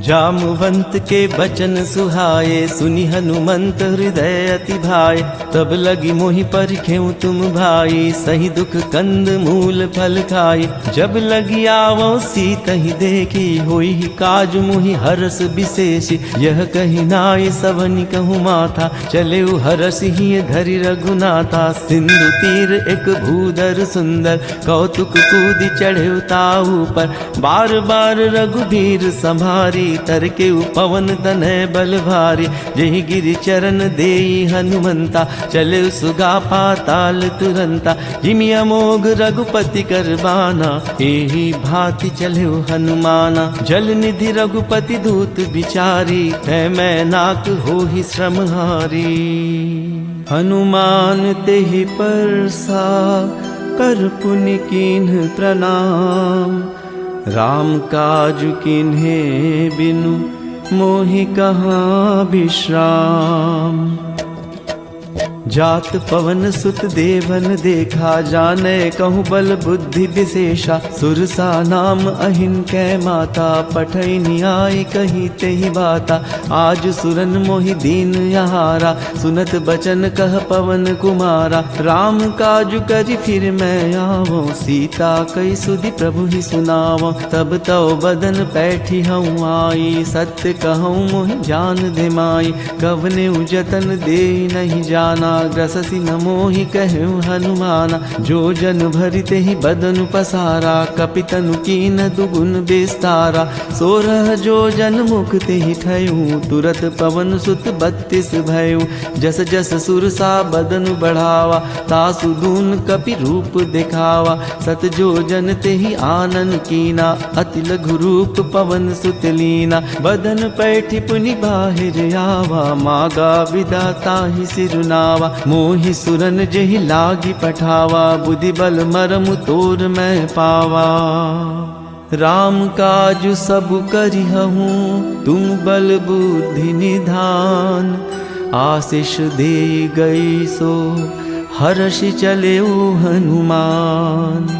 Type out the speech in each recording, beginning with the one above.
जामवंत के बचन सुहाए, सुनि हनुमंत हृदय अति भाए। तब लगी मोहि परिखेउ तुम भाई, सही दुख कंद मूल फल खाई। जब लगी आवो सीतहि देखी, होई काज मोहि हरस विशेष। यह कही नाय सवनि कहूँ माथा, चले हरस ही धरि रघुनाथा। सिंधु तीर एक भूधर सुंदर, कौतुक कूदि चढ़े ताऊ पर। बार बार रघुबीर संभारी, तर के पवन तनय बल भारी। जहि गिरि चरण देई हनुमंता, चले सुगा पाताल तुरंता। जिमि अमोघ रघुपति कर बाना, एहि भांति चले हनुमाना। जल निधि रघुपति दूत बिचारी, है मैं नाक होहि श्रमहारी। हनुमान तेहि परसा, कर पुनि कीन्ह प्रणाम। राम काज किन्हे बिनु, मोहि कहाँ विश्राम। जात पवन सुत देवन देखा, जाने कहूँ बल बुद्धि विशेषा। सुरसा नाम अहिन कै माता, पठै नियाय कही तेहि बाता। आज सुरन मोहि दीन यहारा, सुनत बचन कह पवन कुमारा। राम काज करि फिर मैं आवो, सीता कई सुधि प्रभु ही सुनावो। तब तव बदन पैठी हूँ आई, सत्य कहूँ मोहि जान दे माई। कवने जतन दे नहीं जाना, ग्रससि न मोहि कहूँ हनुमाना। जो जन भरिते ही बदनु पसारा, कपितनु कीन दुगुन विस्तारा। 16 जो जन मुख ते ही ठयूँ, तुरत पवन सुत 32 भयूँ। जस जस सुरसा बदनु बढ़ावा, तासु दून कपि रूप दिखावा। सत जो जन ते ही आनन कीना, अति लघु रूप पवन सुत लीना। बदन पैठी पुनि बाहिर आवा, मागा विदाता ही सिरुनावा। मोहि सुरन जेहि लागी पठावा, बुद्धि बल मरम तोर मैं पावा। राम काज सब करिहूँ, तुम बल बुद्धि निधान। आशीष दे गई सो, हर्षि चले हनुमान।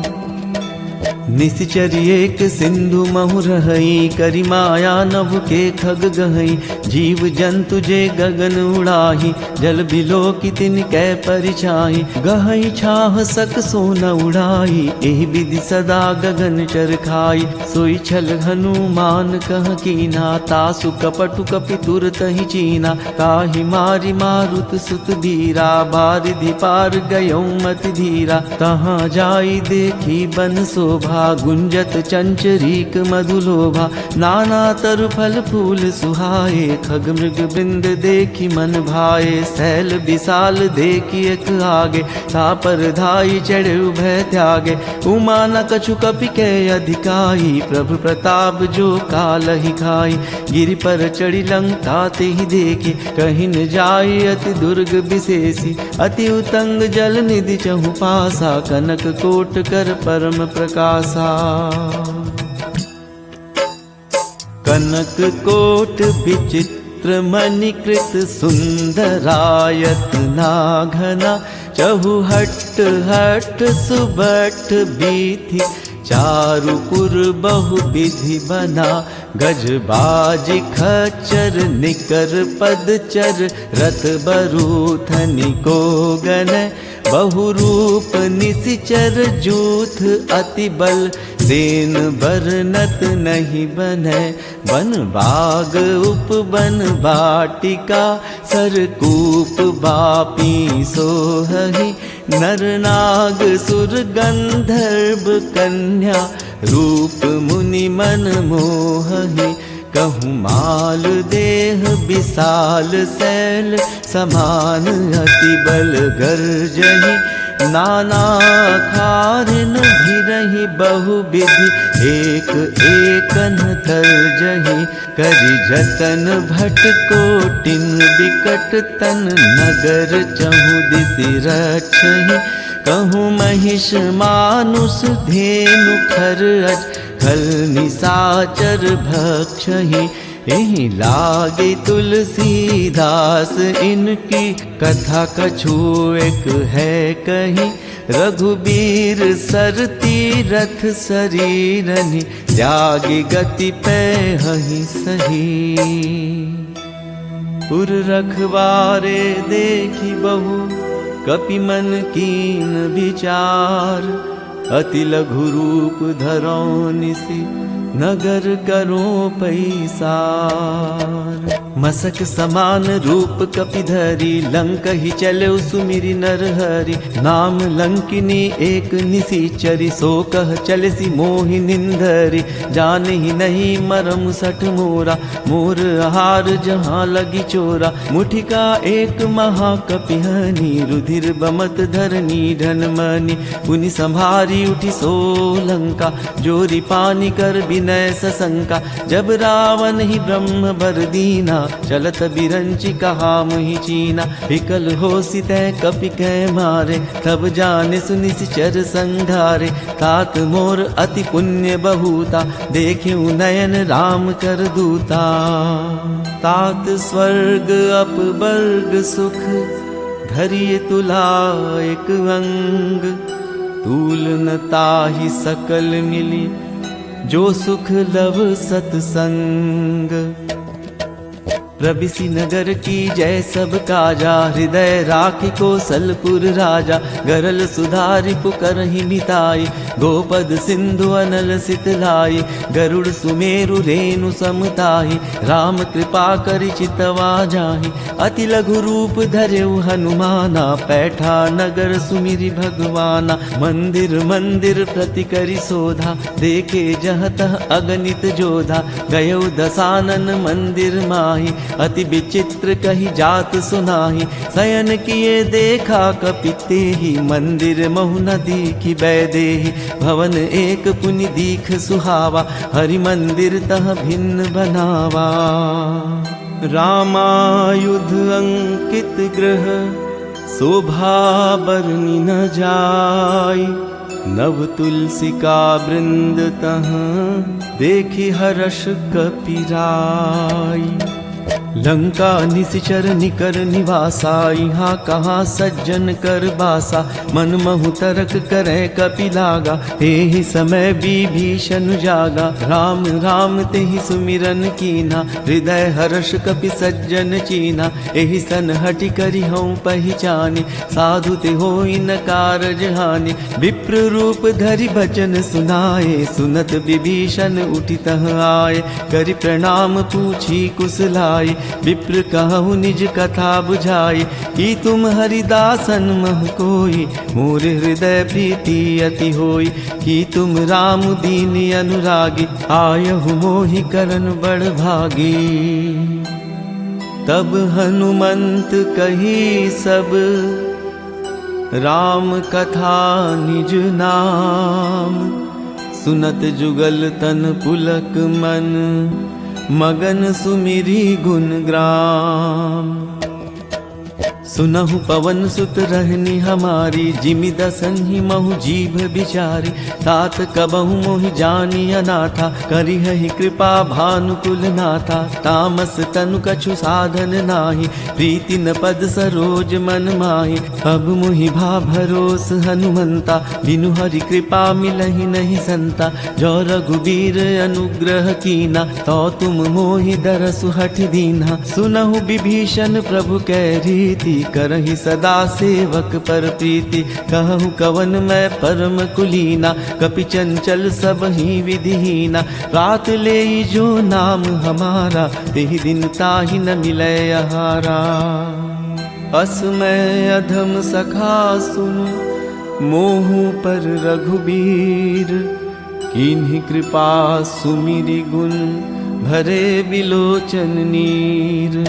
निश्चर एक सिंधु महु रहई, करि माया नभ के खग गहई। जीव जंतु जे गगन उड़ाही, जल बिलो की तिन कै परिछाई। गहई छाह सक सोन उड़ाई, एहि विधि सदा गगन चर खाई। सोई छल हनुमान कह कीना, तासु कपटु कपि तुरत ही चीना। ताहि मारि मारुत सुत धीरा, बारिधि पार गयौ मति धीरा। तहाँ जाई देखी बन शोभा, गुंजत चंचरीक मधुलोभा। नाना तरु फल फूल सुहाए, खग मृग बिंद देखी मन भाए। सैल विशाल देखी एक आगे, तापर धाई चढ़े भय त्यागे। उमा न कछु कपि के अधिकाई, प्रभु प्रताप जो कालहि खाई। गिरि पर चढ़ी लंका ते ही देखी, कहीं न जाई अति दुर्ग विशेषी। अति उतंग जल निधि चहु पासा, कनक कोट कर परम प्रकाश। कनक कोट विचित्र मणिकृत, सुंदरायत नाघना। चहु हट हट सुबट बीथि, चारुपुर बहु विधि बना। गजबाज खच्चर निकर पदचर, रथ बरूथनि को गन। बहुरूप निशिचर जूथ, अति बल सेन बरनत नहीं बनै। बन बाग उपवन वाटिका, सरकूप बापी सोहहि। नर नाग सुर गंधर्व कन्या, रूप मुनि मन मोहहि। कहूँ माल देह विशाल शैल, समान अति बल गर्जहि। नाना खारिन भिरहि बहु विधि, एक एकन तर्जहि। करि जतन भट कोटिन बिकट तन, नगर चहु दिसि रक्षहि। कहूँ महिष मानुष धेनु खर अज, खल निसाचर भक्षहि। एहि लागे तुलसीदास, इनकी कथा कछु एक है कही। रघुबीर सर तीरथ शरीरनि त्यागी गति पैहि सही। उर रखवारे देखी बहु कपि मन कीन विचार। अति लघु रूप धरौ निसि नगर करो पैसार। मसक समान रूप कपिधरी लंक ही चले सुमिरि नरहरि। नाम लंकिनी एक निशिचरी सो कह चलसी मोहि निंदरी। जान ही नहीं मरम सठ मोरा मोर आहार जहाँ लगी चोरा। मुठिका एक महाकपिहनी रुधिर बमत धरनी धनमनी। पुनि संभारी उठी सो लंका जोरी पानी कर विनय सशंका। जब रावण ही ब्रह्म बर दीना चलत बिरंचि कहा मुहि चीना। विकल हो सितै कपि कै मारे तब जाने सुनिश्चर संघारे। तात मोर अति पुण्य बहुता देख्यु नयन राम कर दूता। तात स्वर्ग अपवर्ग सुख धरिय तुला एक अंग। तूल न ताहि सकल मिली जो सुख लव सतसंग। प्रबिसी नगर की जय सब काजा हृदय राखी कौशलपुर राजा। गरल सुधारि पुकरहि मिताई गोपद सिंधु अनल सितलाई। गरुड़ सुमेरु रेणु समताहि राम कृपा करि चितवा जाहि। अति लघु रूप धर्यु हनुमाना पैठा नगर सुमिरि भगवाना। मंदिर मंदिर प्रति करि शोधा देखे जह तह अगणित जोधा। गयो दसानन मंदिर माहि अति विचित्र कही जात सुनाही। शयन किए देखा कपिते ही मंदिर महु न दीखी बैदेही। भवन एक पुनि दीख सुहावा हरि मंदिर तह भिन्न बनावा। रामायुध अंकित ग्रह शोभा बरनी न जाय। नव तुलसी का वृंद तह देखी हर्ष कपिराई। लंका निशिचर निकर निवासा यहाँ कहाँ सज्जन कर बासा। मन महु तरक करे कपि लागा तेहि समय विभीषण जागा। राम राम तेहि सुमिरन कीना हृदय हर्ष कपि सज्जन चीना। एहि सन हटि करि हऊँ पहिचानी साधु ते होई न कारज हानि। विप्र रूप धरि बचन सुनाए सुनत विभीषण उठि तह आए। करि प्रणाम पूछी कुशलाए विप्र कहु निज कथा बुझाई। कि तुम हरिदासन मह कोई मोर हृदय प्रीति अति होई। कि तुम राम दीन अनुरागी आयहु मोहि करन बड़ भागी। तब हनुमंत कही सब राम कथा निज नाम। सुनत जुगल तन पुलक मन मगन सुमिरी गुण ग्राम। सुनहु पवन सुत रहनी हमारी जिमि दसन्हि महु जीभ बिचारी। तात कबहु मोहि जानी अनाथा करिहहि कृपा भानुकुल नाथा। तामस तनु कछु साधन नाही प्रीति न पद सरोज मन माही। अब मोहि भा भरोस हनुमंता बिनु हरि कृपा मिलहि नहीं संता। जो रघुबीर अनुग्रह कीना तो तुम मोहि दरसु हठ दीन्हा। सुनहु विभीषण प्रभु कै रीति करहि सदा सेवक पर प्रीति। कहु कवन मैं परम कुलीना कपि चंचल सब ही विधिहीना। रात ले जो नाम हमारा तेहि दिन ताहि न मिलै आहारा। असमय अधम सखा सुनु मोहु पर रघुबीर। किन्हि कृपा सुमिरि गुण भरे बिलोचन नीर।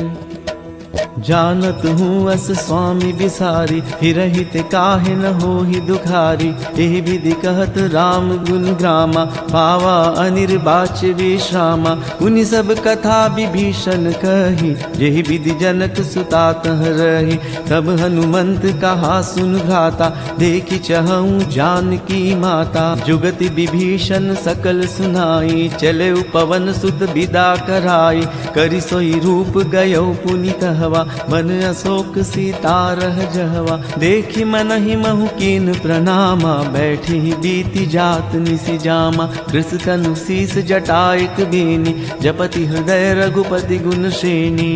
जानत हूँ अस स्वामी बिसारी हिरहित काहे न होहि दुखारी। एहि विधि कहत राम गुण ग्रामा पावा अनिर्वाच विश्रामा। उनि सब कथा विभीषण कही जेहि विधि जनक सुता तह रही। तब हनुमंत कहा सुन भ्राता देखि चहऊँ जानकी माता। जुगति विभीषण सकल सुनाई चले पवन सुत विदा कराई। करि सोई रूप गयो पुनि कहवा कहवा, बन अशोक सीता रह जहवा। देखी मन ही महु कीन प्रणामा, बैठी बीती जात निसि जामा। कृष तनु शीस जटाइक बीनी, जपति हृदय रघुपति गुण श्रेणी।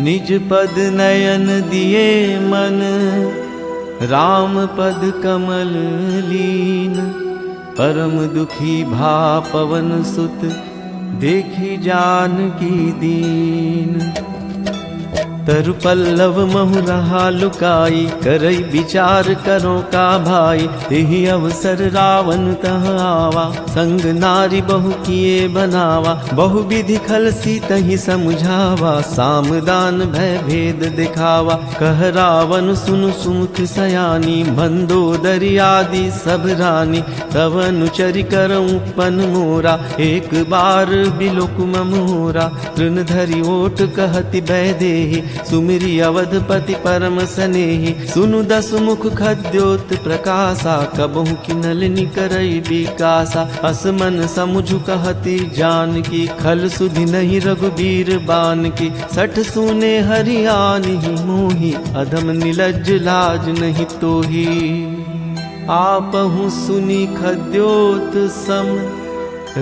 निज पद नयन दिए मन, राम पद कमल लीन। परम दुखी भा पवन सुत, देखी जानकी दीन। तरु पल्लव महु रहा लुकाई, करई विचार करो का भाई। तेहि अवसर रावण तह आवा, संग नारी बहु किए बनावा। बहु विधि खल सीतहि समझावा, सामदान भय भेद दिखावा। कह रावण सुनु सुमुख सयानी, मंदोदरी आदि सब रानी। तब अनुचरि करऊं पन मोरा, एक बार बिलोक मोरा। तृण धरि ओट कहति बैदेहि, सुमिरी अवधपति परम सनेहि। सुनु दस मुख खद्योत प्रकाशा, कबहु किनल निकरई विकासा। असमन समुझ कहति जानकी, खल सुधि नहीं रघुबीर बान की। सठ सुने हरियाणि मोहि, अधम निलज्ज लाज नहीं तोहि। आपहु सुनी खद्योत सम,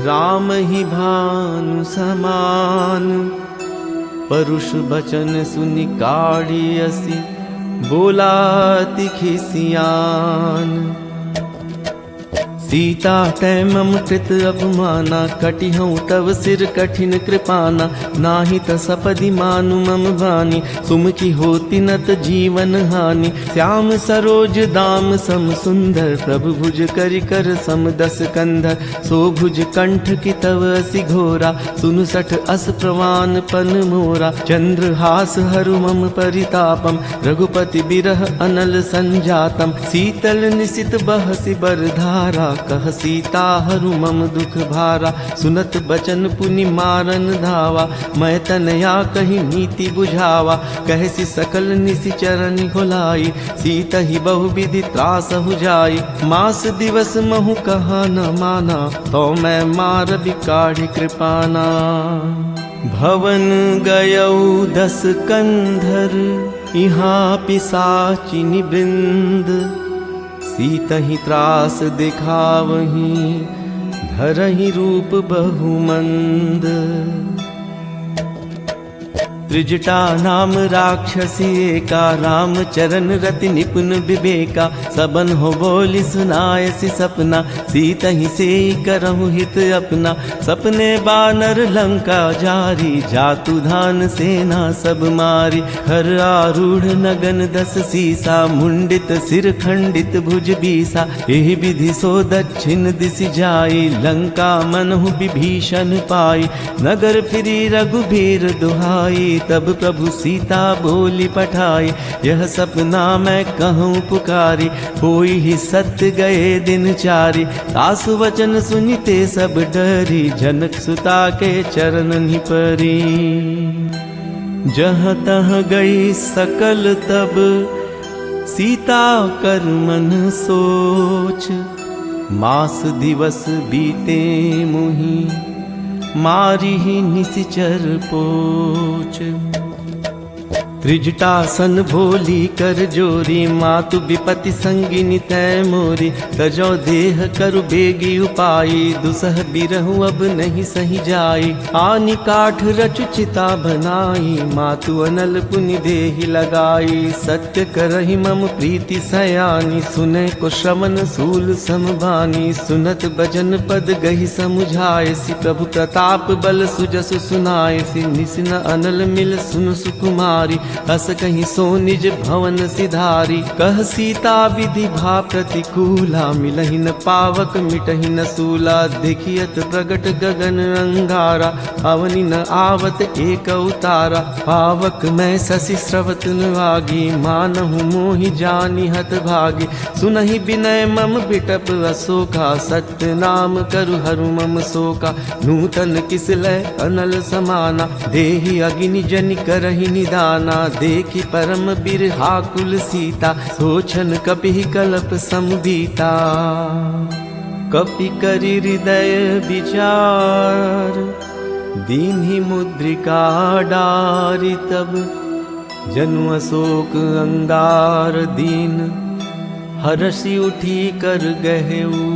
राम ही भानु समान। परुष बचन सुनि काढ़ी असी, बोला तिखि सियान। सीता तै मम कृत अपमाना, कटिहऊँ तव सिर कठिन कृपाना। नाही त सपदि मानु मम बानी, सुमुखी होती नत जीवन हानि। श्याम सरोज दाम सम सुंदर, प्रभु भुज करि कर सम दस कंधर। सो भुज कंठ की तव असि घोरा, सुनु सठ अस प्रवान पन मोरा। चंद्रहास हरु मम परितापम, रघुपति बिरह अनल संजातम। शीतल निशित बहसि बरधारा, कह सीता हरु मम दुख भारा। सुनत बचन पुनि मारन धावा, मैं तनया कही नीति बुझावा। कहसी सकल निसि चरण होलाई, सीता ही बहु विधि त्रास हो जाई। मास दिवस महु कहा न माना, तो मैं मार बिकाढ़ी कृपाना। भवन गयऊ दस कंधर, यहाँ पिशाचिनी वृंद। सीतहि त्रास दिखावहीं, धरहि रूप बहुमंद। त्रिजटा नाम राक्षसी एका, राम चरण रति निपुण विवेका। सबन हो बोली सुनायसी सपना, सीतहि से करहु हित अपना। सपने बानर लंका जारी, जातु धान सेना सब मारी। खर आरूढ़ नगन दस सीसा, मुंडित सिर खंडित भुज बीसा। एहि विधि सो दक्षिण दिशि जाई, लंका मनहु विभीषण पाई। नगर फिरी रघुबीर दुहाई, तब प्रभु सीता बोली पठाई। यह सपना मैं कहूँ पुकारी, होई ही सत्य गए दिन चारी। सासु वचन सुनिते सब डरी, जनक सुता के चरण निपरी। जहाँ तहाँ गई सकल तब, सीता कर मन सोच। मास दिवस बीते मुहि, मारी ही निसिचर पोच। त्रिजटासन भोली कर जोरी, मातु विपति संगिनी तै मोरी। तजो देह करु बेगी उपाई, दुसह बिरहु अब नहीं सही जाई। आनि काठ रचु चिता बनाई, मातु अनल पुनि देहि लगाई। सत्य करहि मम प्रीति सयानी, सुने को श्रवण सूल समभानी। सुनत भजन पद गहि समुझायसी, प्रभु प्रताप बल सुजसु सुनायसी। निसिन अनल मिल सुन सुकुमारी, अस कहीं सो निज भवन सिधारी। कह सीता विधि भा प्रतिकूला, मिलहि न पावक मिटहि न सूला। देखियत प्रगट गगन अंगारा, अवनि न आवत एक उतारा। पावक मैं शशि स्रवत नवागी, मानहु मोहि जानि हत भागी। सुनहि विनय मम बिटप अशोका, सत्य नाम करु हरु मम शोका। नूतन किसलय अनल समाना, देहि अग्नि जनि करहि निदाना। देखी परम बिरहा कुल सीता, सोचन कपि कल्प समबीता। कपि करि हृदय विचार, दीन्हि मुद्रिका डारि। तब जनु अशोक अंगार दीन, हर्षि उठी कर गहेऊ।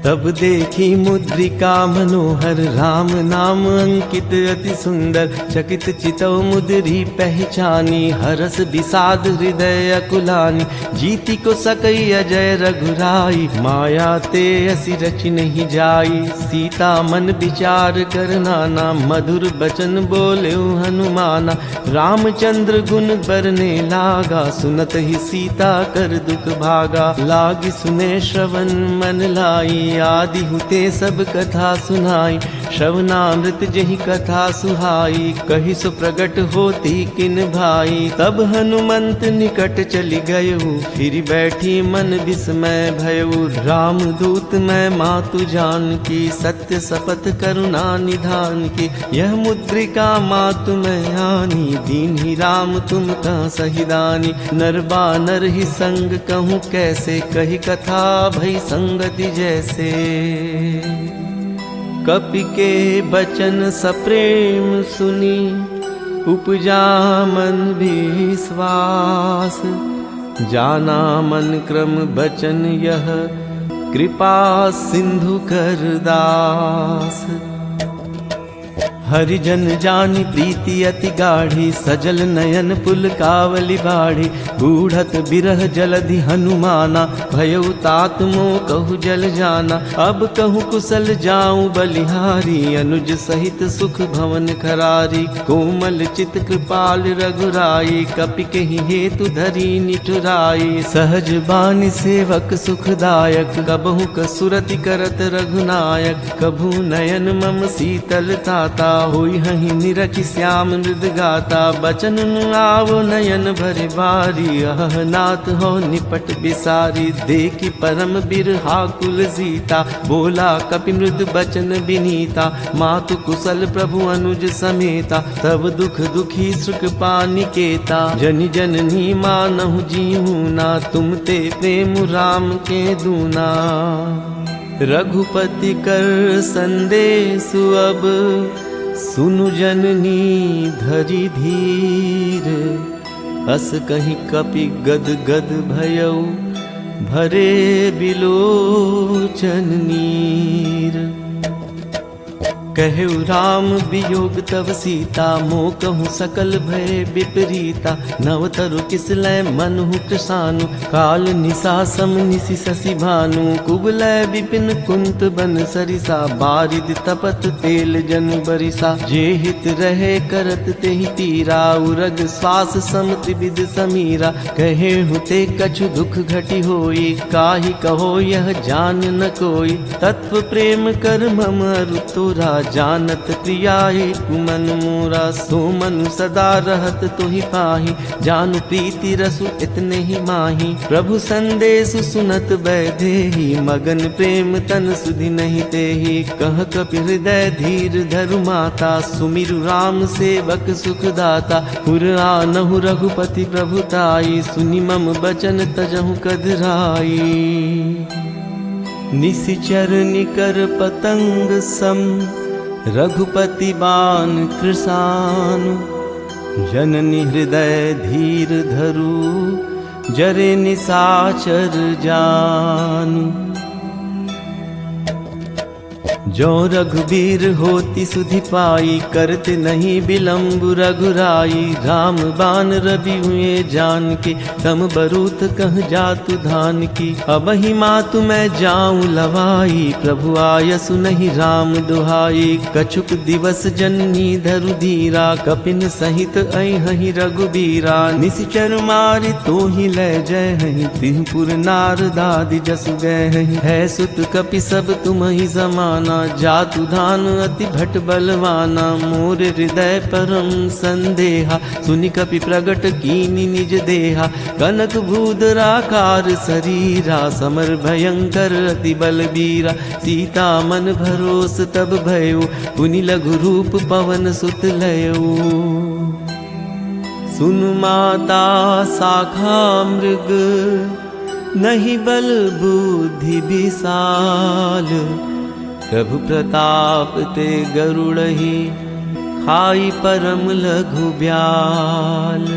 तब देखी मुद्रिका मनोहर, राम नाम अंकित अति सुंदर। चकित चितव मुद्री पहचानी, हरस विषाद हृदय अकुलानी। जीति को सकई अजय रघुराई, माया ते असी रचि नहीं जाई। सीता मन विचार कर नाना, मधुर बचन बोले हनुमाना। रामचंद्र गुण बरने लागा, सुनत ही सीता कर दुख भागा। लागी सुने श्रवण मन लाई, आदि हुते सब कथा सुनाई। श्रवणामृत जहि कथा सुहाई, कहि सो प्रगट होती किन भाई। तब हनुमंत निकट चली गयऊ, फिर बैठी मन विस्मय भयऊ। राम दूत मैं मातु जान की, सत्य शपथ करुणा निधान की। यह मुद्रिका मातु मैं आनी, दीन ही राम तुम कहाँ सहिदानी। नर बानर ही संग कहूँ कैसे, कही कथा भई संगति जैसे। कपि के बचन सप्रेम सुनी, उपजा मन विश्वास। जाना मन क्रम बचन यह, कृपा सिंधु कर दास। हरिजन जानी प्रीति अति गाढ़ी, सजल नयन पुलकावली बाढ़ी। बूढ़त बिरह जलधि हनुमाना, भयउ तात मोह कहु जल जाना। अब कहूँ कुशल जाऊं बलिहारी, अनुज सहित सुख भवन खरारी। कोमल चित कृपाल रघुराई, कपि केहि हेतु धरी निठुराई। सहज बानी सेवक सुखदायक, कबहु कसुरति करत रघुनायक। कभू नयन मम शीतल ताता, होई हहि निरखि श्याम मृद गाता। बचन आवो नयन भरे बारी, अह नाथ हो निपट बिसारी। देखी परम बिरहा कुल सीता, बोला कपि मृद बचन बिनीता। मातु कुशल प्रभु अनुज समेता, तब दुख दुखी सुख पानिकेता। जनि जननी मानहु जीहू ना, तुम ते प्रेम राम के दूना। रघुपति कर संदेशु अब, सुनु जननी धरि धीर। अस कहीं कपि गद गद भयऊ, भरे बिलोचन नीर। कहु राम वियोग तव सीता, मोह कहूँ सकल भय विपरीता। नव तरु किसलय मनहु कृशानु, काल निशा सम निशि शशि भानु। कुबलय विपिन कुंत बन सरिसा, बारिद तपत तेल जन बरिसा। जे हित रहे करत तेहि पीरा, उरग श्वास सम त्रिविध समीरा। कहे हुते कछु दुख घटी होई, काहि कहो यह जान न कोई। तत्व प्रेम कर मम अरु तोरा, जानत प्रियाए कुमन मोरा। सो मनु सदा रहत तुहि पाही, जानु प्रीति रसु इतने ही माही। प्रभु संदेश सुनत बैदेही, मगन प्रेम तन सुधि नहीं तेही। कह कपि हृदय धीर धरु माता, सुमिरु राम सेवक सुखदाता। पुर आनहु रघुपति प्रभुताई, सुनि मम बचन तजहु कधराई। निशिचर निकर पतंग सम, रघुपति बान कृशानु। जननी हृदय धीर धरु, जरे निशाचर जानु। जो रघुबीर होती सुधि पाई, करते नहीं विलम्ब रघुराई। राम बान रवि हुए जान के, तम बरूत कह जातु धान की। अब ही मातु मैं जाऊं लवाई, प्रभु आयसु नहीं राम दुहाई। कछुक दिवस जननी धरु धीरा, कपिन सहित अहि रघुबीरा। निशिचर मारि तो ही ले जय हहि, तिहुपुर नारदादि जसु गए हहि। है सुत कपि सब तुम ही समाना, जातु धान अति भट बलवाना। मोर हृदय परम संदेहा, सुनि कपि प्रगट कीनि निज देहा। कनक भूधराकार शरीरा, समर भयंकर अति बलबीरा। सीता मन भरोस तब भयउ, पुनि लघु रूप पवन सुत लयऊ। सुनु माता शाखा मृग, नहीं बल बुद्धि विशाल। प्रभु प्रताप ते गरुड़हि, खाई परम लघु ब्याल।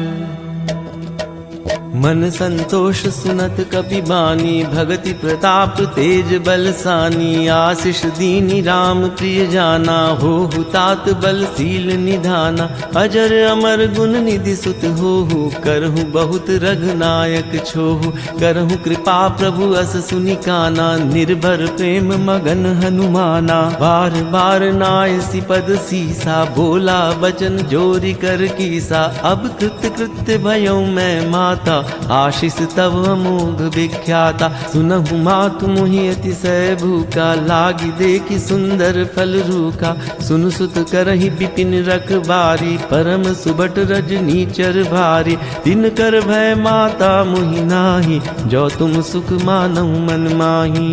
मन संतोष सुनत कपि बानी, भगति प्रताप तेज बलसानी। आशीष दीनी राम प्रिय जाना, हो तात बलशील निधाना। अजर अमर गुण निधि सुत होहु, करहु बहुत रघुनायक छोहु। करहु कृपा प्रभु अस सुनि काना, निर्भर प्रेम मगन हनुमाना। बार बार नायसी पद सीसा, बोला बचन जोरी कर कीसा। अब कृत्य कृत्य भयउ मैं माता, आशीष तव अमोघ विख्याता। सुनहु मातु मोहि अतिशय भूखा, लागी देखि सुंदर फल रूखा। सुनु सुत करहि विपिन रखबारी, परम सुबट रजनी चर भारी। दिन कर भय माता मोहि नाही, जो तुम सुख मानहु मन माही।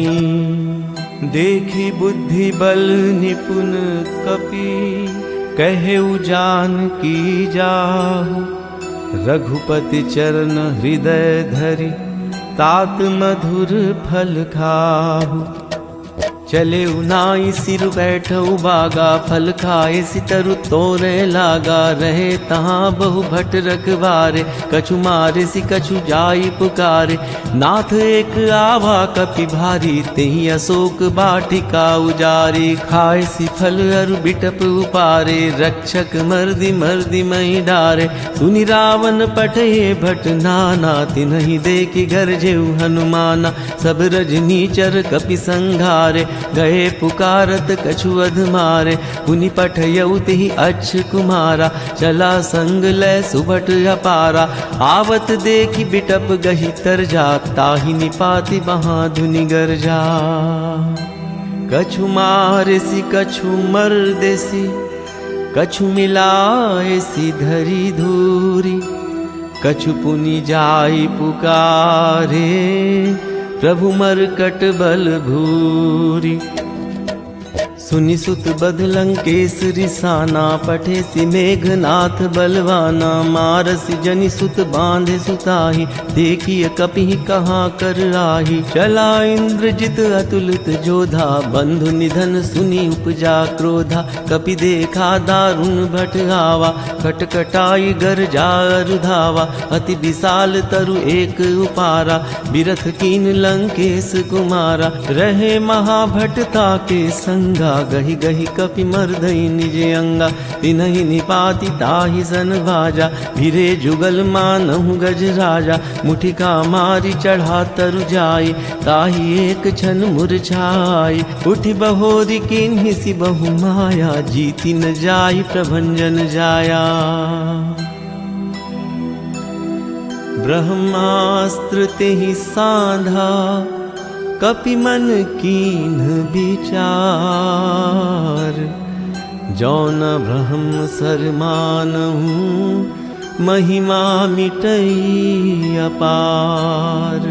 देखी बुद्धि बल निपुण कपि, कहेउ जानकी जाहु। रघुपति चरण हृदय धरि, तात मधुर फल खाहु। चले उनाई सिर बैठऊ बागा, फल खाए सितरु तोरे लागा। रहे तहाँ बहु भट रखवारे, कछु मारे सि कछु जाई पुकारे। नाथ एक आवा कपि भारी, तेहि अशोक बाटिका उजारी। खाए सि फल अरु बिटप उपारे, रक्षक मर्दि मर्दि मई डारे। सुनि रावण पठे भट नाना, तिन्हि देखि गरजेउ हनुमाना। सब रजनीचर कपि संघारे, गए पुकारत कछु अधमारे। पुनि पठयउ तिहि अच्छ कुमारा, चला संग लय सुभट अपारा। आवत देखि बिटप गहि तरजा, ताहि निपाति बहाधुनि गरजा। कछु मारेसि कछु मर्देसि, कछु मिलाएसि धरि धूरी। कछु पुनि जाई पुकारे, प्रभु मरकट बल भूरी। सुनि सुत बध लंकेश रिसाना, पठे सि मेघनाथ बलवाना। मारसि जनि सुत बांधे सुताही, देखिए कपिहि कहाँ कर राही। चला इंद्रजित अतुलित जोधा, बंधु निधन सुनि उपजा क्रोधा। कपि देखा दारुण भट आवा, खटखटाई गरजा रुधावा। अति विशाल तरु एक उपारा, बिरथ कीन लंकेश कुमारा। रहे महाभटता के संगा, गहि गहि कपि मर्दई निज अंगा। तिन्हि निपाति ताहि सन भाजा, भिरे जुगल मानहु गज राजा। मुठिका मारी चढ़ा तरु जाई, ताहि एक क्षण मूर्छाई। उठि बहोरी किन्हि सि बहु माया, जीति न जाई प्रभंजन जाया। ब्रह्मास्त्र तेहि साधा, कपि मन कीन्ह विचार। जौन ब्रह्म सर मानहु, महिमा मिटई अपार।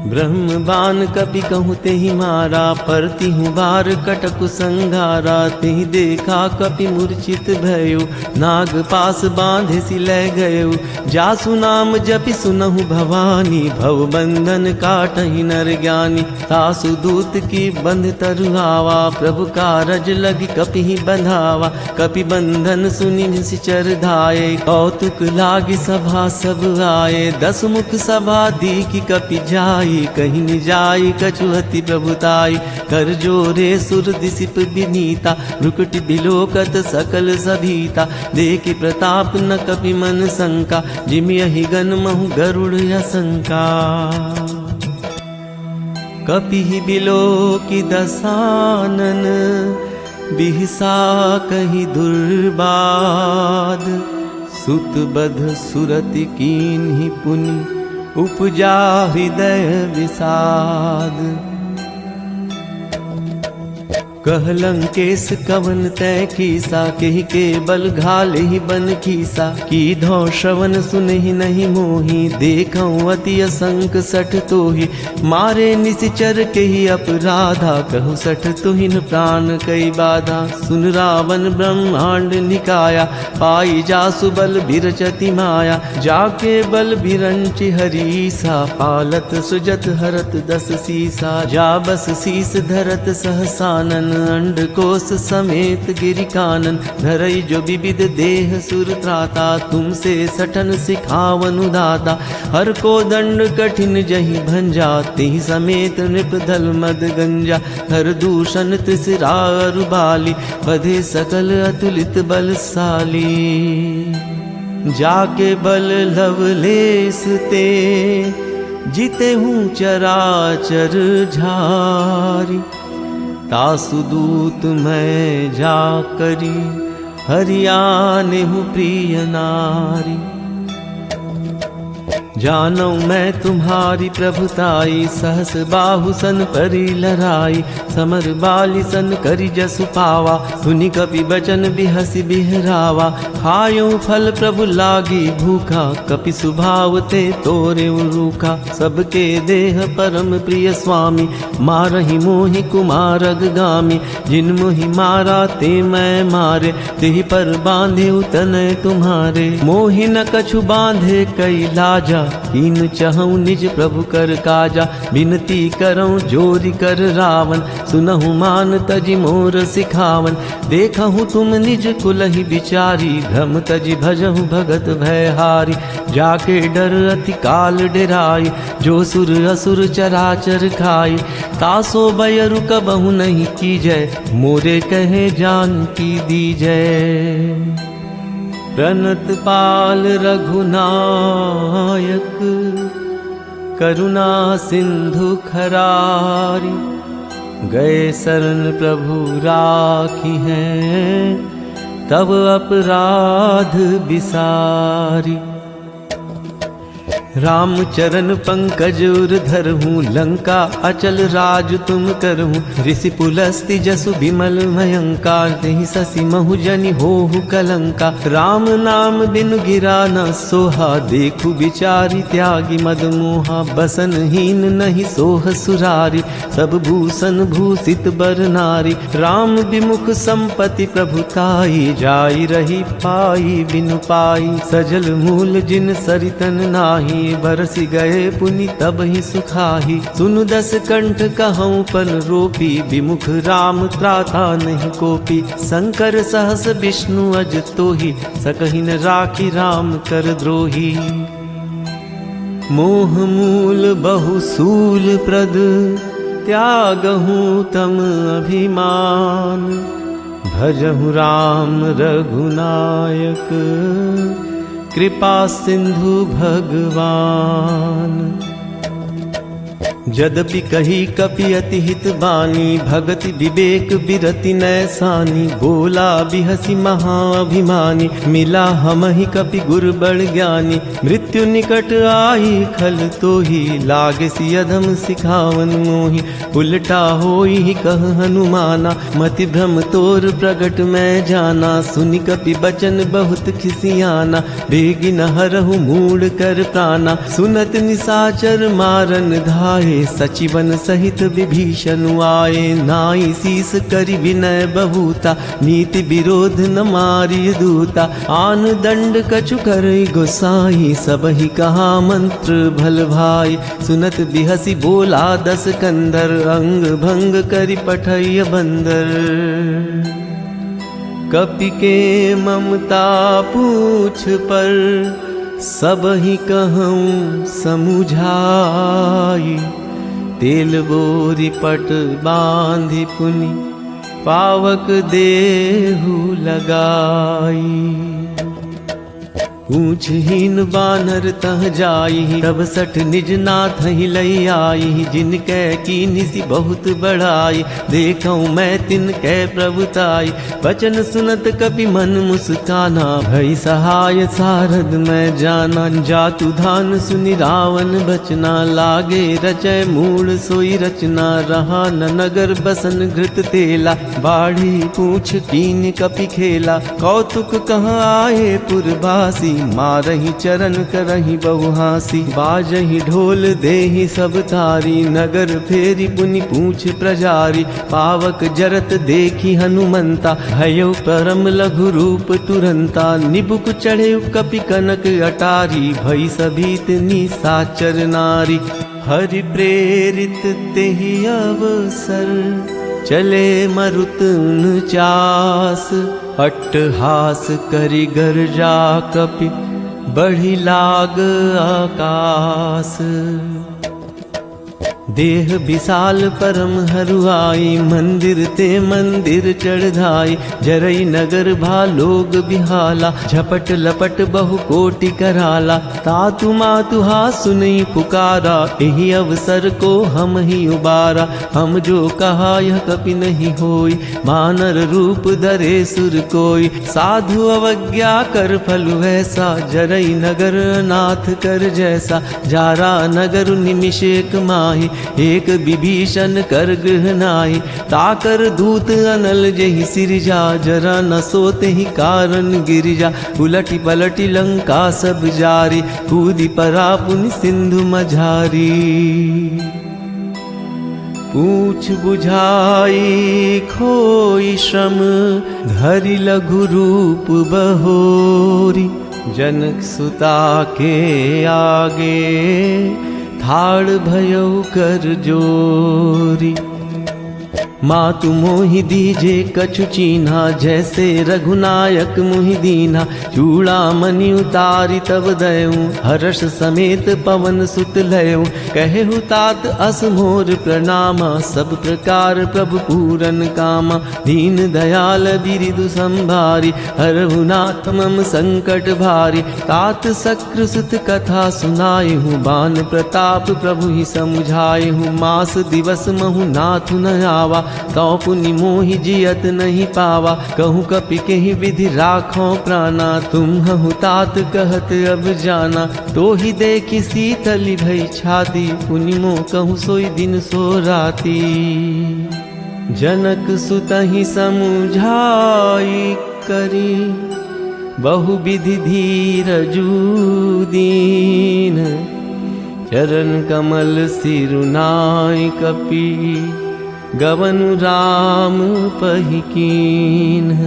ब्रह्म बान कपि कहूँ तेहि मारा, परतिहु बार कटकु संघारा। तेहि देखा कपि मूर्छित भयो, नाग पास बांधे सि लय गयो। जासु नाम जपि सुनहु भवानी, भव बंधन काटहि नर ज्ञानी। तासु दूत की बंध तरु आवा, प्रभु कारज लगी कपिहि बंधावा। कपि बंधन सुनि निश्चर धाये, कौतुक लागी सभा सब आए। दस मुख सभा दीखि कपि जाई, कहीं न जाई कछु अति प्रभुताई। कर जोरे सुर दिसिप विनीता, रुकट बिलोकत सकल सभीता। देखि प्रताप न कपि मन शंका, जिमियहि गन महु गरुड़ असंका। कपिहि बिलोकि दसानन, बिहसा कहि दुर्बाद। सुत बध सुरति कीन्हि पुनि, उपजा हृदय विषाद। कह लंकेश कवन तै खीसा, केहि के बल घाले ही बन खीसा। की धौ श्रवण सुनहि नहीं मोही, देखऊँ अति असंक सठ तोहि। मारे निशिचर केहि अपराधा, कहु सठ तुहिन प्राण कई बाधा। सुन रावण ब्रह्मांड निकाया, पाई जासु बल बिरचति माया। जाके बल बिरंचि हरीसा, पालत सुजत हरत दस सीसा। जा बस शीस धरत सहसानन, अंडकोश समेत गिरि कानन, धरई जो विविध देह सुर त्राता, तुमसे सठन सिखावनु दाता। हर को दंड कठिन जहि भंजा, तिहि समेत नृप दल मद गंजा। हर दूषण त्रिशिरा अरु बाली, बधे सकल अतुलित बलशाली। जाके बल लवलेस ते, जीते हूँ चराचर झारी। तासु दूत मैं जा करी, हरियाने हूँ प्रिय नारी। जानौ मैं तुम्हारी प्रभुताई, सहस बाहु सन परि लराई। समर बाली सन करि जसु पावा, सुनि कपि बचन बिहसि बिहरावा। खायो फल प्रभु लागी भूखा, कपि सुभाव ते तोरे रूखा। सबके देह परम प्रिय स्वामी, मारहि मोहि कुमारग गामी। जिन मोहि मारा ते मैं मारे, तिहि पर बांधे तनय तुम्हारे। मोहि न कछु बांधे कई लाजा, कीन चहूँ निज प्रभु कर काजा। विनती करऊँ जोरि कर रावण, सुनहु मान तजि मोर सिखावन। देखहु तुम निज कुलहि बिचारी, भ्रम तजि भजहु भगत भयहारी। जाके डर अति काल डेराई, जो सुर असुर चराचर खाई। तासो बयरु कबहु नहीं कीजय, मोरे कहे जानकी दीजय। प्रणत पाल रघुनायक, करुणा सिंधु खरारी। गए शरण प्रभु राखी हैं, तब अपराध बिसारी। राम चरण पंकज उर्धर हूँ, लंका अचल राज तुम करहूँ। ऋषि पुलस्ति जसु विमल भयंकार, तेहि शशि महु जनि होहु कलंका। राम नाम बिनु गिरा न सोहा, देखु विचारी त्यागी मद मोहा। बसनहीन नहीं सोह सुरारी, सब भूषण भूषित बर नारी। राम विमुख संपत्ति प्रभुताई, जाई रही पाई बिनु पाई। सजल मूल जिन सरितन नाही, बरसि गए पुनि तब ही सुखाही। सुनु दस कंठ कहूँ पन रोपी, विमुख राम त्राता नहीं कोपी। शंकर सहस विष्णु अज तोहि, सकहि न राखी राम कर द्रोही। मोह मूल बहु सूल प्रद, त्यागहूँ तम अभिमान। भजहु राम रघुनायक, कृपा सिंधु भगवान। यद्यपि कही कपि अति हित बानी, भगति विवेक बिरति नैसानी। बोला बिहसी महाअभिमानी, मिला हमहि कपि गुर बड़ ज्ञानी। मृत्यु निकट आई खल तोहि, लागे सि अधम सिखावन मोहि। उल्टा होई ही कह हनुमाना, मति भ्रम तोर प्रगट मैं जाना। सुनि कपि बचन बहुत खिसियाना, बेगी न हरहु मूढ़ कर प्राणा। सुनत निसाचर मारन धाये, सचिवन सहित विभीषण आए। नाई शीस करि विनय बहुता, नीति विरोध न मारिय दूता। आन दंड कछु करई गोसाई, सबहि कहा मंत्र भल भाई। सुनत बिहसी बोला दस कंदर, अंग भंग करि पठय बंदर। कपि के ममता पूछ पर, सबहि कहूँ समुझाई। तेल बोरी पट बांधि पुनि, पावक देहु लगाई। ऊंचहीन बानर तह जाई, तब सठ निज नाथ ही लई आई। जिनकै कीन्हि बहुत बढ़ाई, देखऊँ मैं तिनकै प्रभुताई। वचन सुनत कपि मन मुस्काना, भई सहाय सारद मैं जाना। जातु धान सुनि रावण बचना, लागे रचय मूढ़ सोई रचना। रहा न नगर बसन घृत तेला, बाढ़ी पूछ कीन कपि खेला। कौतुक कहाँ आए पुरवासी, मारहि चरण करहि बहुहासी। बाजहि ढोल देहि सब तारी, नगर फेरी पुनि पूछ प्रजारी। पावक जरत देखी हनुमंता, भयो परम लघु रूप तुरंता। निबुक चढ़े कपि कनक अटारी, भई सभीत निशाचर नारी। हरि प्रेरित तेहि अवसर, चले मरुत 49 अट्टहास करि गर्जा कपि बढ़ी लाग आकाश। देह विशाल परम हरुआई मंदिर ते मंदिर चढ़ाई। जरई नगर भालोग बिहाला झपट लपट बहु कोटि कराला। तातु मातुहा सुनई पुकारा एहि अवसर को हम ही उबारा। हम जो कहा यह कपि नहीं होई मानर रूप धरे सुर कोई। साधु अवज्ञा कर फल वैसा जरई नगर नाथ कर जैसा। जारा नगर निमिषेक माही एक विभीषण कर गृह नाहि। ताकर दूत अनल जेहि सिरजा जरा न सोते ही कारण गिरिजा। उलटी पलटी लंका सब जारी कूदी परा पुनि सिंधु मझारी। पूछ बुझाई खोई श्रम धरि लघु रूप बहोरी। जनक सुता के आगे ठाड़ भयो कर जोरी। मातु मोहि दीजे कछु चीन्हा जैसे रघुनायक मुहि दीन्हा। चूड़ा मणि उतारी तब दयऊं हर्ष समेत पवन सुत लयऊं। कहेहु तात अस मोर प्रणामा सब प्रकार प्रभु पूरन कामा। दीन दयाल बिरिदु संभारी हरहु नाथ मम संकट भारी। तात शक्र सुत कथा सुनाएहूँ बान प्रताप प्रभु ही समुझाएहूँ। मास दिवस महु नाथ न आवा तौ पुनि मोहि जियत नहीं पावा। कहूँ कपि केहि विधि राखों प्राणा तुम हहु तात कहत अब जाना। तो ही देखी शीतली भई छाती पुनि मोह कहूँ सोई दिन सो राती। जनक सुतहि समुझाई करी बहु विधि धीरजु दीन। चरण कमल सिरुनाय कपि गवनु राम पहि कीन्ह।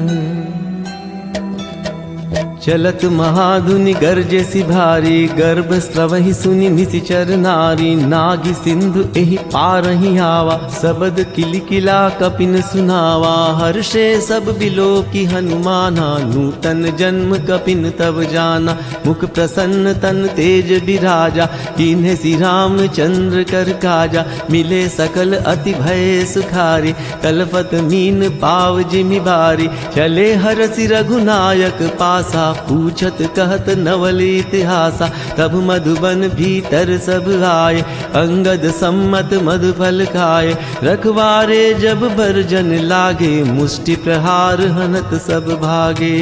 चलत महाधुनि गर्जे सिभारी गर्भ स्रवहि सुनि निशिचर नारी। नागी सिंधु एहि पारहि आवा सबद किलकिला कपिन सुनावा। हर्षे सब बिलो की हनुमाना नूतन जन्म कपिन तब जाना। मुख प्रसन्न तन तेज विराजा कीन्हे श्री रामचंद्र कर काजा। मिले सकल अति भय सुखारी तलपत मीन पाव जिमि बारी। चले हरसि रघुनायक पासा पूछत कहत नवल इतिहासा। तब मधुबन भीतर सब आए अंगद सम्मत मधुफल खाए। रखवारे जब बरजन लागे मुष्टि प्रहार हनत सब भागे।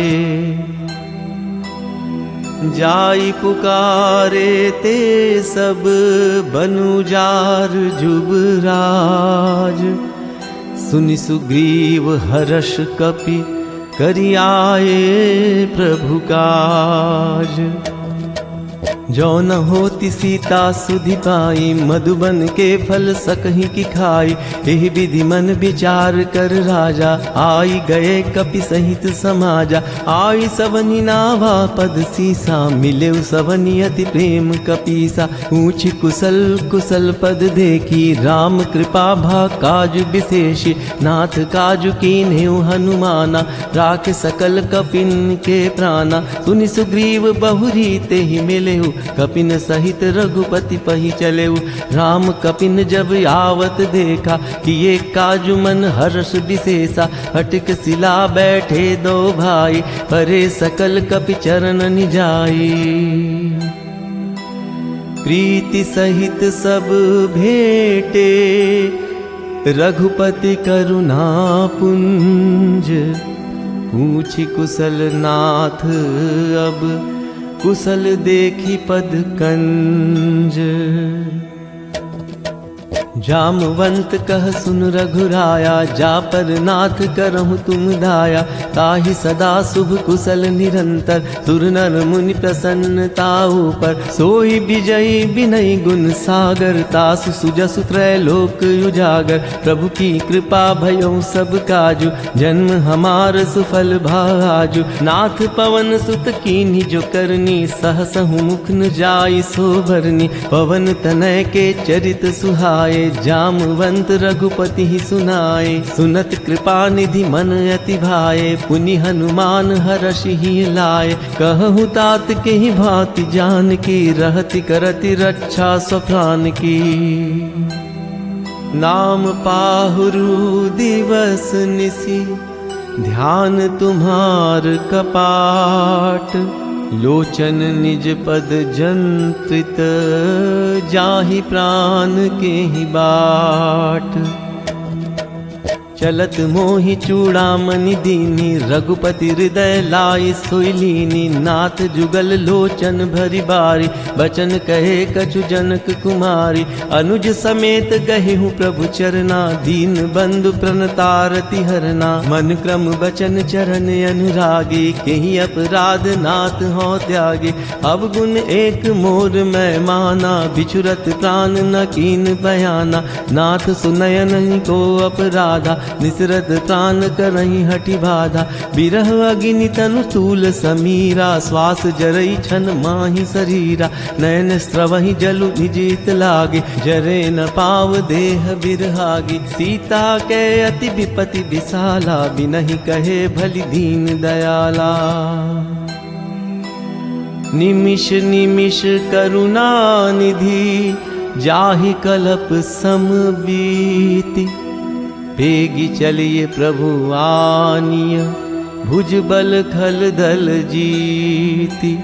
जाई पुकारे ते सब बनुजार जुबराज। सुनि सुग्रीव हर्ष कपि करि आए प्रभु काज। जो न होती सीता सुधि पाई मधुबन के फल सकहि की खाई। एहि विधि मन विचार कर राजा आई गए कपि सहित समाजा। आई सवनि नावा पद सीसा मिले सवनि अति प्रेम कपीसा। पूछ कुशल कुशल पद देखी राम कृपा भा काज विशेषी। नाथ काजु कीन्हेउ हनुमाना राख सकल कपिन के प्राणा। सुनि सुग्रीव बहुरी ते ही मिलेहु कपिन सहित रघुपति पहि चलेउ। राम कपिन जब आवत देखा किए काजु मन हर्ष विशेषा। हटिक सिला बैठे दो भाई परे सकल कपि चरण निजाई। प्रीति सहित सब भेटे रघुपति करुणा पुंज। पूछि कुशल नाथ अब कुशल देखी पद कंज। जामवंत कह सुन रघुराया जा पर नाथ करहु तुम दाया। ताहि सदा शुभ कुशल निरंतर सुर नर मुनि प्रसन्नता ऊपर। सोई विजयी विनय गुण सागर तासु सुजसु त्रैलोक उजागर। प्रभु की कृपा भयो सब काजु जन्म हमार सुफल भाजु। नाथ पवन सुत कीन्ही जो करनी सहसहु मुख न जाई सो भरनी। पवन तनय के चरित सुहाए जामवंत रघुपति ही सुनाए। सुनत कृपा निधि मन अति भाए, पुनि हनुमान हर्षि ही लाए। कहु तात के ही भांति जान की, रहति करति रक्षा स्वप्रान की। नाम पाहुरु दिवस निसी, ध्यान तुम्हार कपाट। लोचन निज पद जंत्रित, जाहि प्राण के ही बाट। चलत मोहि चूड़ामणि दीनी, रघुपति हृदय लाई सोई लीनी। नाथ जुगल लोचन भरी बारी, बचन कहे कछु जनक कुमारी। अनुज समेत गहिहु प्रभु चरना, दीन बंधु प्रणतारति हरना। मन क्रम बचन चरण अनुरागी, केहि अपराध नाथ हो त्यागी। अवगुण एक मोर मैं माना, बिछुरत प्राण न कीन बयाना। नाथ सुनयन को अपराधा, निसरत प्राण करहि हठि बाधा। बिरह अग्नि तनु स्थूल समीरा, श्वास जरई छन माहि शरीरा। नयन स्रवहि जलु निजित लागे, जरे न पाव देह बिरहागी। सीता के अति विपति विशाला, बिनहि कहे भलि दीन दयाला। निमिष निमिष करुणा निधि, जाहि कलप सम बीति। बेगी चलिए प्रभु आनिय, भुज बल खल दल जीति।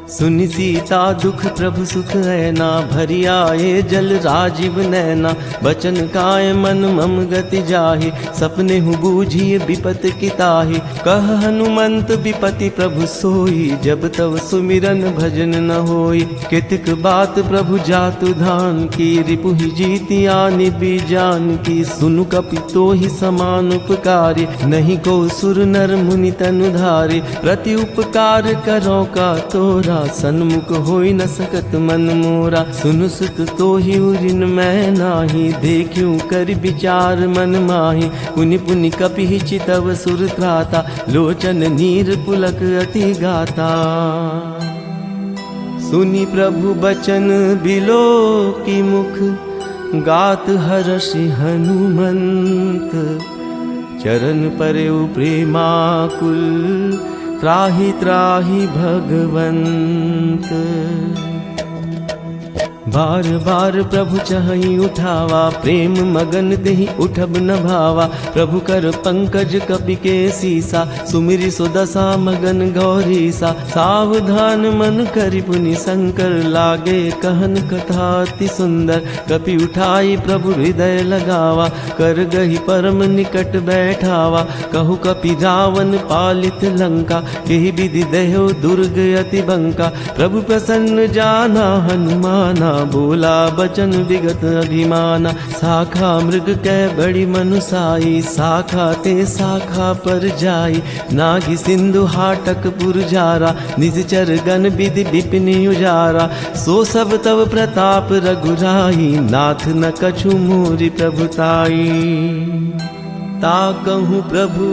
सुनि सीता दुख प्रभु सुख ऐना, भरी आए जल राजीव नैना। बचन काय मन मम गति जाहि, सपने हु बूझिए विपत किताहि। कह हनुमंत विपति प्रभु सोई, जब तब सुमिरन भजन न होई। कितक बात प्रभु जातु धान की, रिपुहि जीति आनि बीजान की। सुनु कपि तोहि समान उपकारी, नहीं को सुर नर मुनि तनु धारी। प्रति उपकार करो का तोरा, सन्मुख होई न सकत मन मोरा। सुनु सुत तोहि उरिन मैं नाही, देखियो कर विचार मन माही। पुनि पुनि कपि चितव सुर त्राता, लोचन नीर पुलक अति गाता। सुनि प्रभु बचन बिलो की मुख, गात हर्षि हनुमंत। चरण परेउ प्रेमाकुल, त्राहि त्राहि भगवंत। बार बार प्रभु चहि उठावा, प्रेम मगन देहि उठब न भावा। प्रभु कर पंकज कपि के सीसा, सुमिरि सुदशा मगन गौरीसा। सावधान मन करि पुनि शंकर, लागे कहन कथा अति सुंदर। कपि उठाई प्रभु हृदय लगावा, कर गहि परम निकट बैठावा। कहु कपि रावण पालित लंका, केहि विधि देहो दुर्ग अति बंका। प्रभु प्रसन्न जाना हनुमाना, बोला बचन विगत अभिमाना। शाखा मृग कै बड़ी मनुसाई, शाखा ते शाखा पर जाई। नागी सिंधु हाटक पुरजारा, निजचर गण विधि विपिन उजारा। सो सब तव प्रताप रघुराई, नाथ न कछु मोरि प्रभुताई। ताकहु प्रभु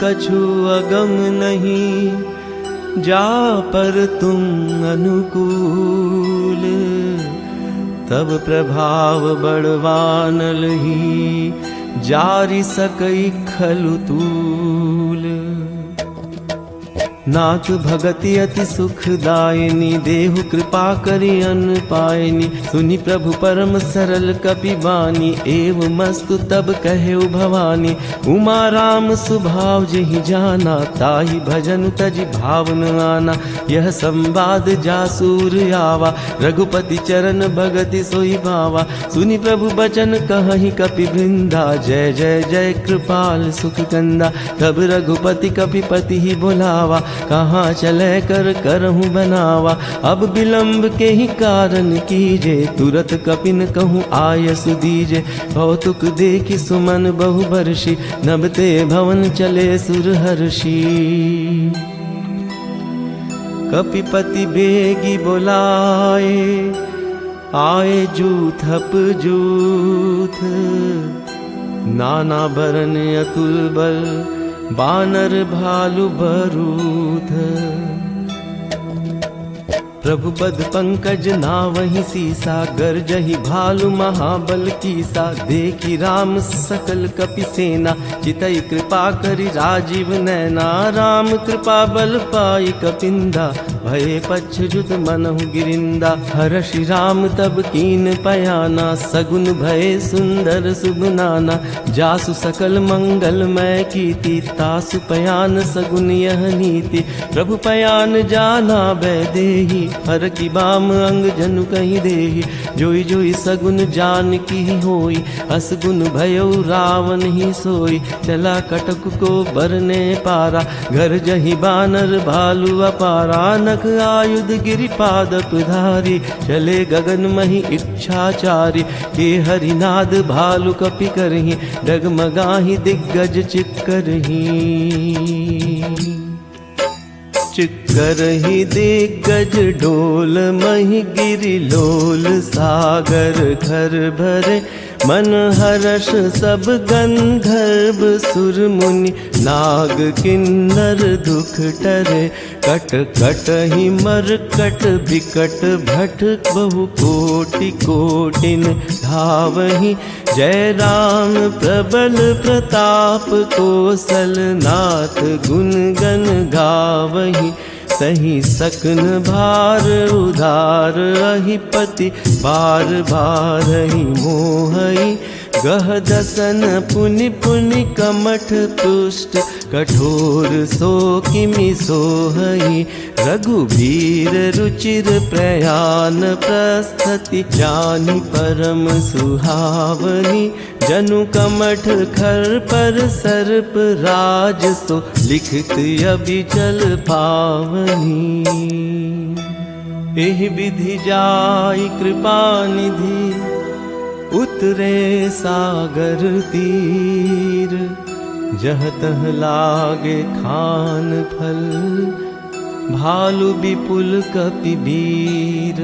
कछु अगम नहीं, जा पर तुम अनुकूल। तब प्रभाव बड़वानल ही, जारि सकई खलु तूल। नाथ भगति अति सुखदायिनी, देहु कृपा करि अन्न पायनी। सुनि प्रभु परम सरल कपि बानी, एव मस्तु तब कहे भवानी। उमा राम सुभाव जेहि जाना, ताहि भजन तजि भाव न आना। यह संवाद जासूर आवा, रघुपति चरण भगति सोई भावा। सुनि प्रभु बचन कहहि कपि वृंदा, जय जय जय कृपाल सुख कंदा। तब रघुपति कपिपति ही बोलावा, कहाँ चले कर करहूँ बनावा। अब विलंब के ही कारण कीजे, तुरत कपिन कहूँ आयस दीजे। कौतुक देखि सुमन बहु बरसी, नबते भवन चले सुरहर्षि। कपिपति बेगी बोलाए, आए जूथप जूथ। नाना बरन अतुल बल, बानर भालु बरूथ। प्रभु पद पंकज नावहि सीसा, गर्जहि भालु महाबल कीसा। देखि राम सकल कपि सेना, चितई कृपा करि राजीव नैना। राम कृपा बल पाई कपिंदा, भये पच्छ्रुत मनहु गिरिंदा। हर्षि राम तब कीन पयाना, सगुन भये सुंदर शुभ नाना। जासु सकल मंगलमय कीर्ति, तासु पयान सगुन यह नीति। प्रभु पयान जाना बैदेही, हर की बाम अंग जनु कहीं देही। जोई जोई सगुन जान की होई, असगुन भयो रावण ही सोई। चला कटक को बरने पारा, घर जही बानर भालु अपारा। नख आयुध गिरिपाद तुधारी, चले गगन मही इच्छाचारी। के हरिनाद भालु कपि करही, डगमगाही दिग्गज चिक्करही। चिक्करही दिग्गज ढोल, मही गिरि लोल। सागर घर भरे मन हर्ष, सब गंधर्व सुर मुनि। नाग किन्नर दुख टरे, कट कट ही मरकट बिकट। भट बहु कोटि कोटिन धावहि, जय राम प्रबल प्रताप। कौशल नाथ गुण गण गावहि, सही सकन भार उधार। अहिपति बार बार ही मोहई, गह दसन पुनि पुनि कमठ पुष्ट। कठोर सो किमि सोहई, रघुबीर रुचिर प्रयान। प्रस्थति जानि परम सुहावनी, जनु कमठ खर पर सर्प राज। सो लिखित अबिचल पावनी, एहि विधि जाई कृपा निधि। उतरे सागर तीर, जह तह लागे खान फल। भालु विपुल कपि वीर,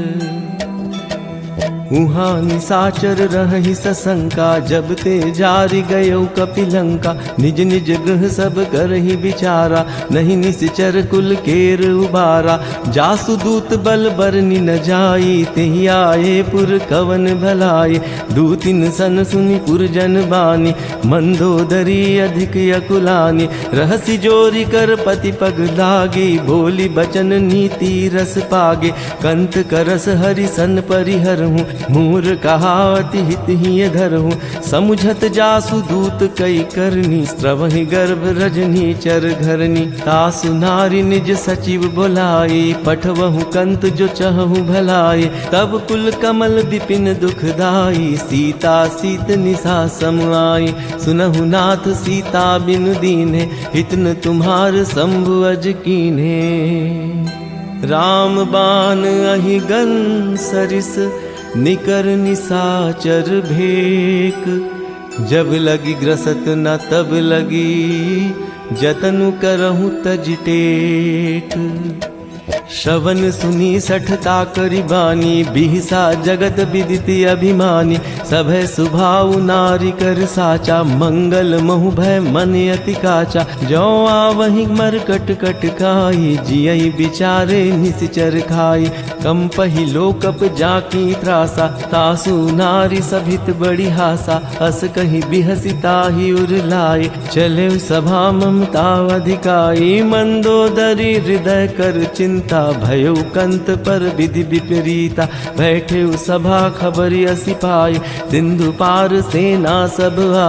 उहाँ निसाचर रहि सशंका। जब ते जारि गयो कपि लंका, निज निज गृह सब करहि विचारा। नहीं निश्चर कुल केर उबारा, जासु दूत बल बरनि न जाई। तेहि आए पुर कवन भलाई, दूतिन सन सुनि पुरजन बानी। मंदोदरी अधिक यकुलानी, रहसि जोरी कर पति पग लागी। बोली बचन नीति रस पागे, कंत करस हरि सन परिहरहूँ। मूर कहावति हित ही धरहूँ, समुझत जासु दूत कई करनी। स्रवहि गर्भ रजनी चर घरनी, तासु नारी निज सचिव बुलाई। पठवहु कंत जो चहु भलाई, तब कुल कमल विपिन दुखदाई। सीता सीत निशा सम आई, सुनहु नाथ सीता बिनु दीन्हे। हित न तुम्हार शंभु अज कीन्हे। राम बाण अहि गन सरिस, निकर निसाचर भेक। जब लगी ग्रसत न तब लगी, जतनु करहु तज टेक। श्रवण सुनी सठता करि बानी, बिहसा जगत विदित अभिमानी। सभय सुभाउ नारी कर साचा, मंगल महु भय मन अति काचा। जो आवहि मरकट कट खाई, जियहि विचारे निश्चर खाई। कंपहि लोकप जाकी त्रासा, तासु नारी सभित बड़ी हासा। अस कहि बिहसि ताहि उर लाई, चले सभा ममता अधिकाई। मंदोदरी हृदय कर चिंता, भयो कंत पर विधि विपरीता। बैठे सभा खबर सिपाही, सिंधु पार सेना सब आ।